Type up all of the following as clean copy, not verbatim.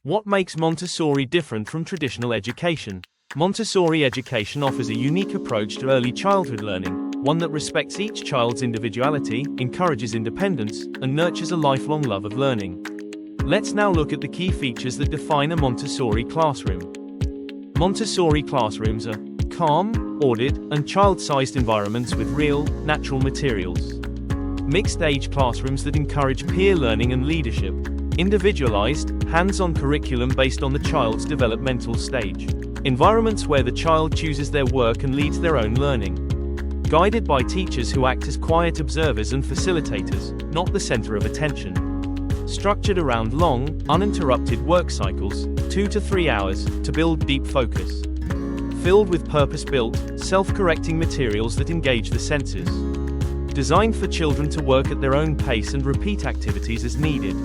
What makes Montessori different from traditional education? Montessori education offers a unique approach to early childhood learning, one that respects each child's individuality, encourages independence, and nurtures a lifelong love of learning. Let's now look at the key features that define a Montessori classroom. Montessori classrooms are calm, ordered, and child-sized environments with real, natural materials. Mixed-age classrooms that encourage peer learning and leadership. Individualized, hands-on curriculum based on the child's developmental stage. Environments where the child chooses their work and leads their own learning. Guided by teachers who act as quiet observers and facilitators, not the center of attention. Structured around long, uninterrupted work cycles, 2 to 3 hours, to build deep focus. Filled with purpose-built, self-correcting materials that engage the senses. Designed for children to work at their own pace and repeat activities as needed.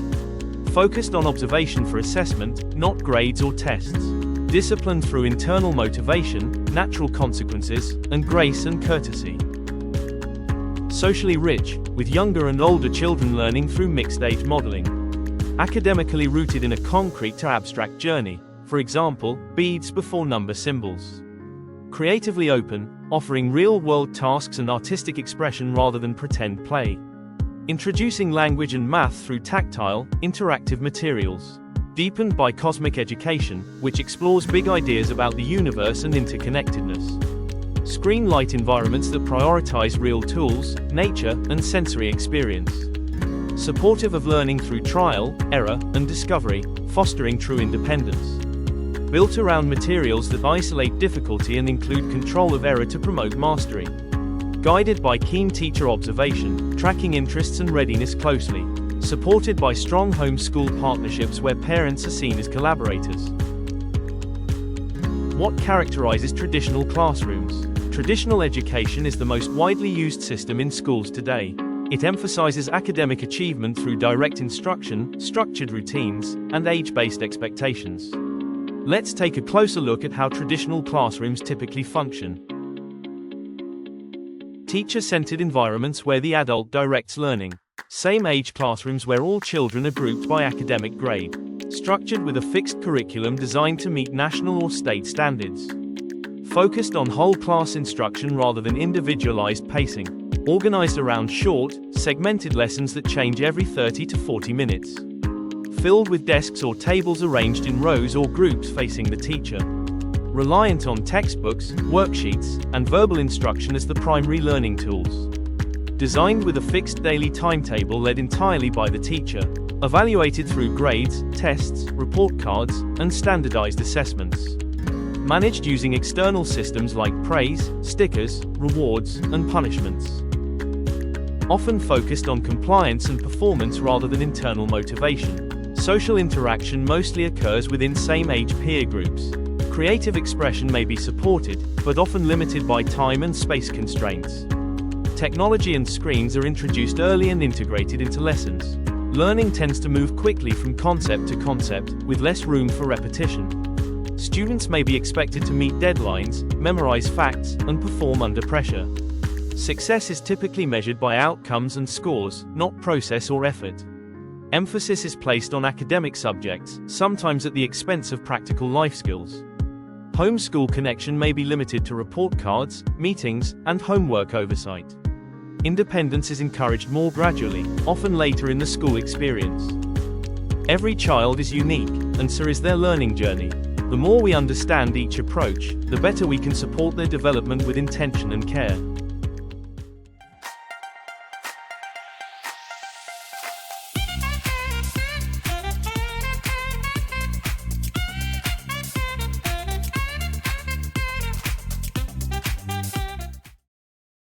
Focused on observation for assessment, not grades or tests. Disciplined through internal motivation, natural consequences, and grace and courtesy. Socially rich, with younger and older children learning through mixed-age modeling. Academically rooted in a concrete to abstract journey, for example, beads before number symbols. Creatively open, offering real-world tasks and artistic expression rather than pretend play. Introducing language and math through tactile, interactive materials. Deepened by cosmic education, which explores big ideas about the universe and interconnectedness. Screen light environments that prioritize real tools, nature, and sensory experience. Supportive of learning through trial, error, and discovery, fostering true independence. Built around materials that isolate difficulty and include control of error to promote mastery. Guided by keen teacher observation, tracking interests and readiness closely. Supported by strong home-school partnerships where parents are seen as collaborators. What characterizes traditional classrooms? Traditional education is the most widely used system in schools today. It emphasizes academic achievement through direct instruction, structured routines, and age-based expectations. Let's take a closer look at how traditional classrooms typically function. Teacher-centered environments where the adult directs learning. Same-age classrooms where all children are grouped by academic grade. Structured with a fixed curriculum designed to meet national or state standards. Focused on whole-class instruction rather than individualized pacing. Organized around short, segmented lessons that change every 30 to 40 minutes. Filled with desks or tables arranged in rows or groups facing the teacher. Reliant on textbooks, worksheets, and verbal instruction as the primary learning tools. Designed with a fixed daily timetable led entirely by the teacher. Evaluated through grades, tests, report cards, and standardized assessments. Managed using external systems like praise, stickers, rewards, and punishments. Often focused on compliance and performance rather than internal motivation. Social interaction mostly occurs within same-age peer groups. Creative expression may be supported, but often limited by time and space constraints. Technology and screens are introduced early and integrated into lessons. Learning tends to move quickly from concept to concept, with less room for repetition. Students may be expected to meet deadlines, memorize facts, and perform under pressure. Success is typically measured by outcomes and scores, not process or effort. Emphasis is placed on academic subjects, sometimes at the expense of practical life skills. Homeschool connection may be limited to report cards, meetings, and homework oversight. Independence is encouraged more gradually, often later in the school experience. Every child is unique, and so is their learning journey. The more we understand each approach, the better we can support their development with intention and care.